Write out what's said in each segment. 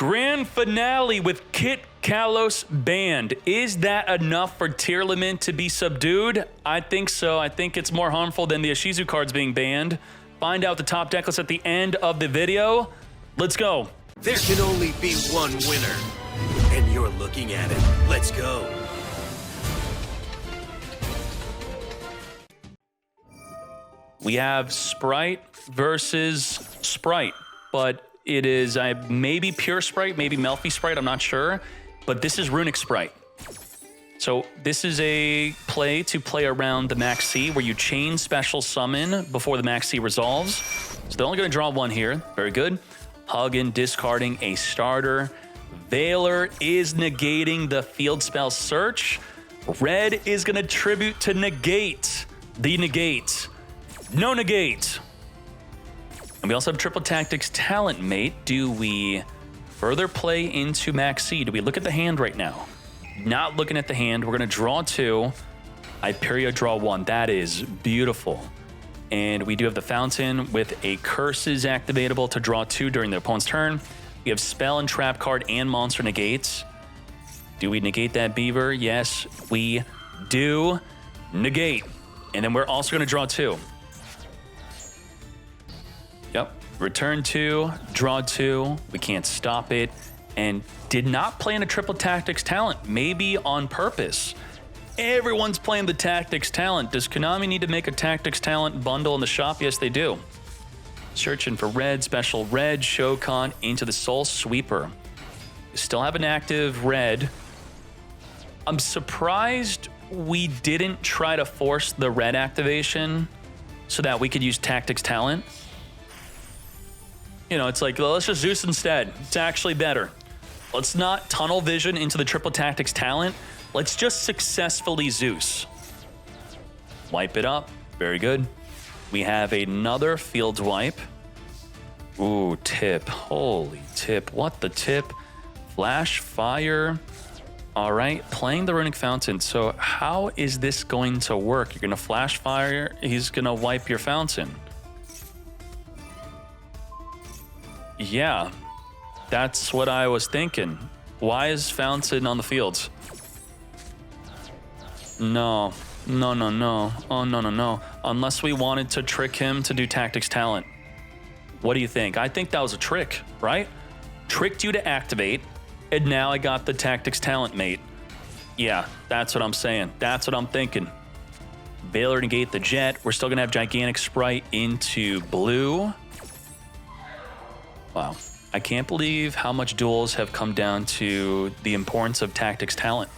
Grand finale with Kitkallos banned. Is that enough for Tearlaments to be subdued? I think so. I think it's more harmful than the Ishizu cards being banned. Find out the top deck list at the end of the video. Let's go. There can only be one winner, and you're looking at it. Let's go. We have Sprite versus Sprite, but it is maybe Pure Sprite, maybe Melfi Sprite, I'm not sure, but this is Runic Sprite. So this is a play to play around the Max C where you chain special summon before the Max C resolves. So they're only going to draw one here. Very good. Huggin discarding a starter. Veiler is negating the field spell search. Red is going to tribute to negate the negate. No negate. And we also have Triple Tactics Talent Mate. Do we further play into Max C? Do we look at the hand right now? Not looking at the hand. We're going to draw two. Hyperia draw one. That is beautiful. And we do have the Fountain with a Curses activatable to draw two during the opponent's turn. We have Spell and Trap card and Monster negates. Do we negate that Beaver? Yes, we do. Negate. And then we're also going to draw two. Yep. Return two, draw two. We can't stop it. And did not play in a Triple Tactics Talent, maybe on purpose. Everyone's playing the Tactics Talent. Does Konami need to make a Tactics Talent bundle in the shop? Yes, they do. Searching for red, special red, Shokan into the Soul Sweeper. Still have an active red. I'm surprised we didn't try to force the red activation so that we could use Tactics Talent. You know, it's like, well, let's just Zeus instead. It's actually better. Let's not tunnel vision into the Triple Tactics Talent. Let's just successfully Zeus. Wipe it up. Very good. We have another field wipe. Ooh, tip. Holy tip. What the tip? Flash, fire. All right, playing the Runic Fountain. So how is this going to work? You're going to flash fire. He's going to wipe your fountain. Yeah, that's what I was thinking. Why is Fountain on the field? No. Oh, no. Unless we wanted to trick him to do Tactics Talent. What do you think? I think that was a trick, right? Tricked you to activate, and now I got the Tactics Talent mate. Yeah, that's what I'm saying. That's what I'm thinking. Veiler negate the Jet. We're still going to have Gigantic Sprite into blue. Wow. I can't believe how much duels have come down to the importance of Tactics Talent.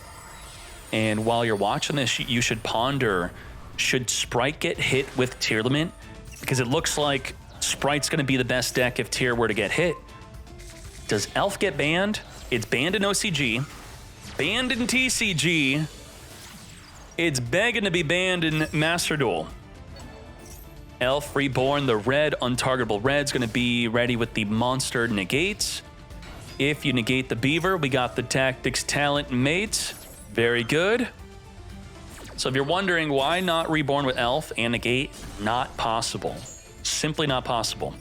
And while you're watching this, you should ponder, should Sprite get hit with Tearlaments? Because it looks like Sprite's going to be the best deck if Tear were to get hit. Does Elf get banned? It's banned in OCG, banned in TCG. It's begging to be banned in Master Duel. Elf Reborn, the red, untargetable red's going to be ready with the monster negates. If you negate the Beaver, we got the Tactics Talent Mates. Very good. So if you're wondering why not Reborn with Elf and negate, not possible. Simply not possible.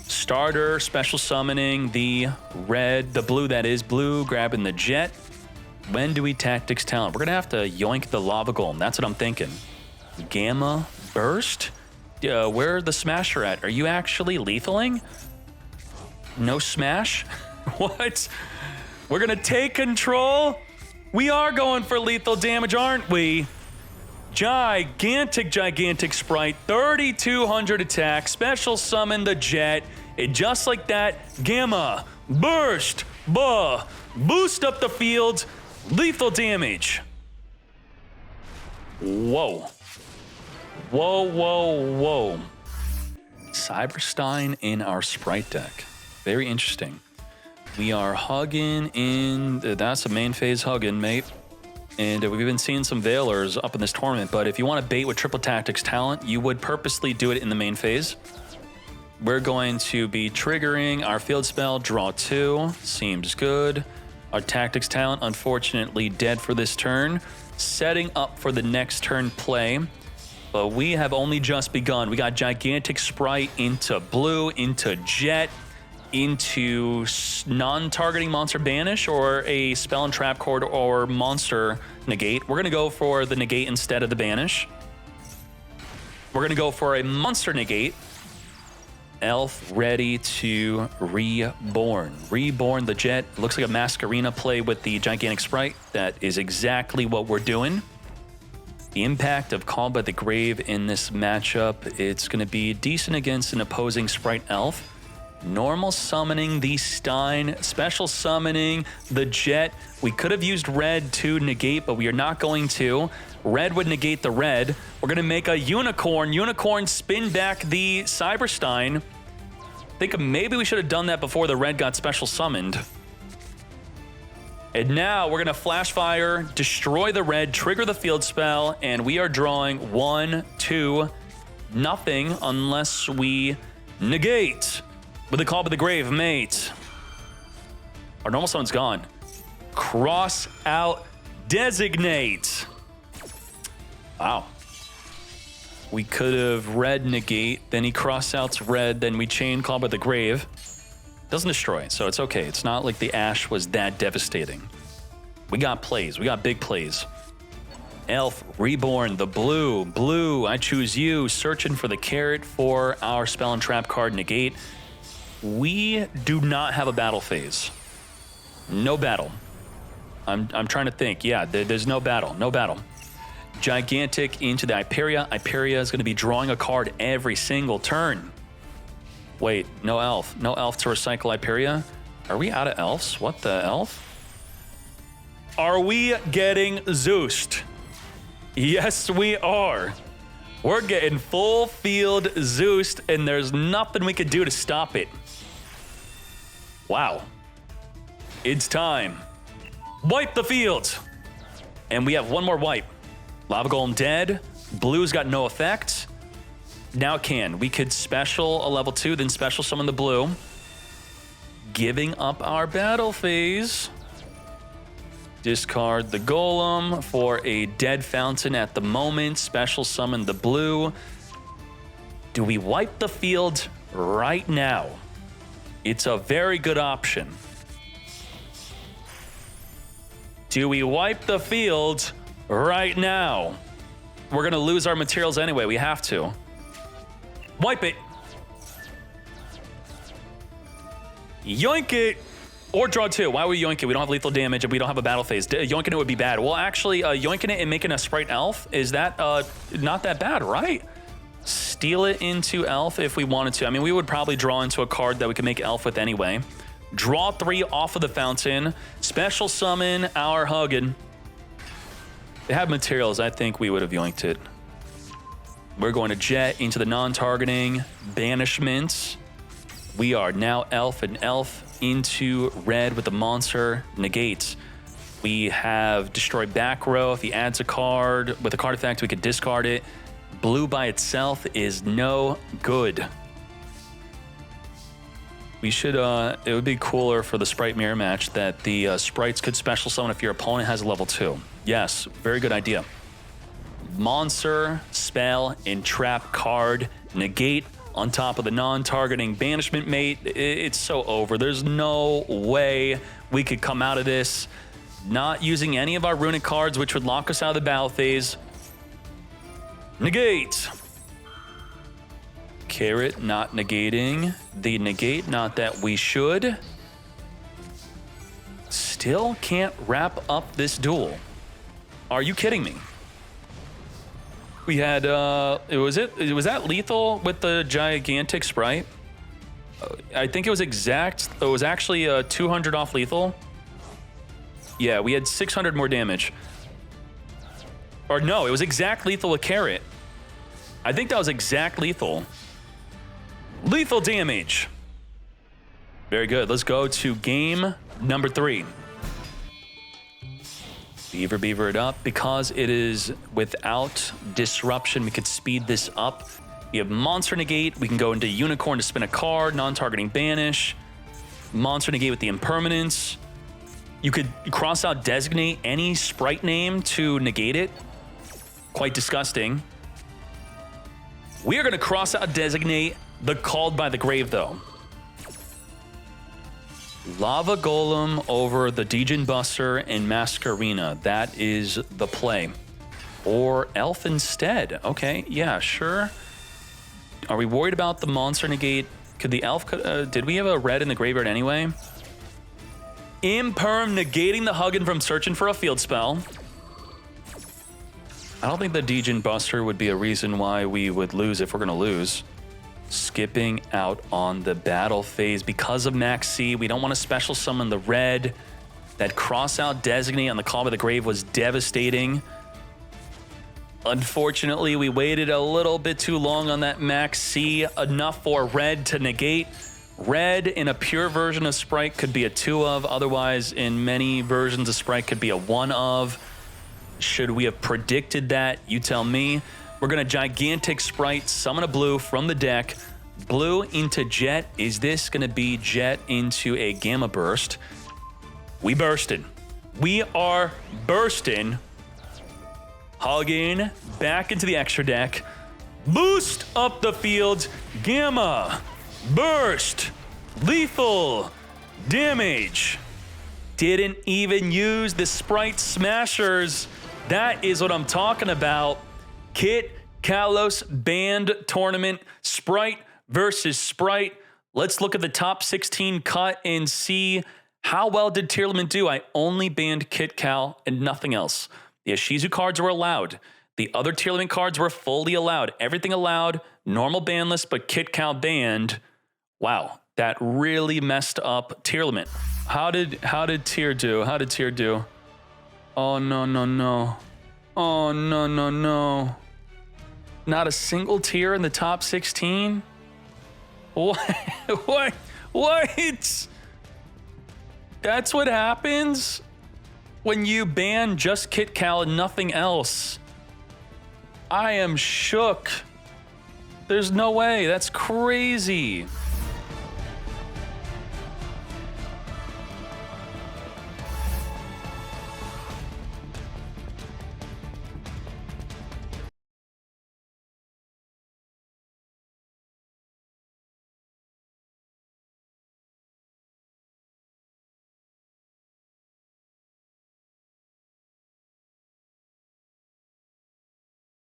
Starter, special summoning, the red, the blue that is, blue, grabbing the Jet. When do we Tactics Talent? We're going to have to yoink the Lava Golem. That's what I'm thinking. Gamma Burst? Where the Smasher at? Are you actually lethaling? No smash? What? We're going to take control? We are going for lethal damage, aren't we? Gigantic Sprite, 3,200 attack, special summon the Jet, and just like that, Gamma, Burst, boost up the field, lethal damage. Whoa. Cyberstein in our Sprite deck. Very interesting. We are hugging in, that's a main phase hugging, mate. And we've been seeing some Veilers up in this tournament, but if you want to bait with Triple Tactics Talent, you would purposely do it in the main phase. We're going to be triggering our field spell, draw two, seems good. Our Tactics Talent, unfortunately, dead for this turn. Setting up for the next turn play. But we have only just begun. We got Gigantic Sprite into blue, into Jet. into non-targeting monster banish or a spell and trap cord or monster negate. We're going to go for the negate instead of the banish. We're going to go for a monster negate. Elf ready to reborn. Reborn the jet. Looks like a Masquerena play with the gigantic sprite. That is exactly what we're doing. The impact of Called by the Grave in this matchup, it's going to be decent against an opposing sprite elf. Normal summoning the Stein, special summoning the jet. We could have used red to negate, but we are not going to. Red would negate the red. We're going to make a unicorn. Unicorn spin back the Cyberstein. I think maybe we should have done that before the red got special summoned. And now we're going to flash fire, destroy the red, trigger the field spell, and we are drawing 1, 2, nothing unless we negate with a Call by the Grave, mate. Our normal summon's gone. Cross out, designate. Wow. We could have red negate, then he cross outs red, then we chain Call by the Grave. Doesn't destroy, so it's okay. It's not like the Ash was that devastating. We got plays. We got big plays. Elf, Reborn, the blue. Blue, I choose you. Searching for the carrot for our spell and trap card negate. We do not have a battle phase. No battle. I'm trying to think. Yeah, there's no battle. No battle. Gigantic into the Hyperia. Hyperia is going to be drawing a card every single turn. Wait, no elf. No elf to recycle Hyperia? Are we out of elves? What the elf? Are we getting Zeused? Yes, we are. We're getting full field Zeused, and there's nothing we could do to stop it. Wow. It's time. Wipe the field. And we have one more wipe. Lava Golem dead. Blue's got no effect. Now we could special a level 2, then special summon the blue. Giving up our battle phase. Discard the golem for a dead fountain at the moment. Special summon the blue. Do we wipe the field right now? It's a very good option. Do we wipe the field right now? We're going to lose our materials anyway. We have to. Wipe it. Yoink it. Or draw 2. Why would we yoink it? We don't have lethal damage and we don't have a battle phase. Yoinking it would be bad. Well, actually, yoinking it and making a sprite elf, is that not that bad, right? Steal it into elf if we wanted to. I mean, we would probably draw into a card that we could make elf with anyway. Draw 3 off of the fountain. Special summon our Hugin. They have materials. I think we would have yoinked it. We're going to jet into the non-targeting banishments. We are now elf and elf into red with the monster negates. We have destroyed back row. If he adds a card with a card effect, we could discard it. Blue by itself is no good. We should, it would be cooler for the sprite mirror match that the sprites could special summon if your opponent has a level 2. Yes, very good idea. Monster, spell, and trap card negate on top of the non-targeting banishment mate. It's so over. There's no way we could come out of this not using any of our runic cards, which would lock us out of the battle phase. Negate. Carrot not negating. The negate, not that we should. Still can't wrap up this duel. Are you kidding me? We had, was that lethal with the gigantic sprite? I think it was exact. It was actually 200 off lethal. Yeah, we had 600 more damage. Or no, it was exact lethal with carrot. I think that was exact lethal. Lethal damage. Very good. Let's go to game number 3. Beaver it up. Because it is without disruption, we could speed this up. We have monster negate. We can go into unicorn to spin a card, non-targeting banish. Monster negate with the impermanence. You could cross out designate any sprite name to negate it. Quite disgusting. We are going to cross out designate the Called by the Grave, though. Lava Golem over the Degen Buster and Masquerina. That is the play. Or Elf instead. Okay, yeah, sure. Are we worried about the monster negate? Could the Elf... did we have a red in the graveyard anyway? Imperm negating the Huggin from searching for a field spell. I don't think the Degen Buster would be a reason why we would lose if we're going to lose. Skipping out on the battle phase because of Max C. We don't want to special summon the red. That cross-out designate on the Call by the Grave was devastating. Unfortunately, we waited a little bit too long on that Max C. Enough for red to negate. Red in a pure version of Sprite could be a 2 of. Otherwise, in many versions of Sprite could be a 1 of. Should we have predicted that? You tell me. We're going to Gigantic Sprite, summon a blue from the deck. Blue into Jet. Is this going to be Jet into a Gamma Burst? We bursted. We are bursting. Hugging back into the extra deck. Boost up the field. Gamma. Burst. Lethal. Damage. Didn't even use the Sprite Smashers. That is what I'm talking about. Kitkallos Band Tournament. Sprite versus Sprite. Let's look at the top 16 cut and see how well did Tearlament do. I only banned Kitcal and nothing else. The Ishizu cards were allowed. The other Tearlament cards were fully allowed. Everything allowed. Normal ban list, but Kitcal banned. Wow, that really messed up Tearlament. How did Tear do? How did Tear do? Oh, no, no, no. Oh, no, no, no. Not a single Tear in the top 16? What? What? That's what happens when you ban just Kitcal and nothing else. I am shook. There's no way. That's crazy.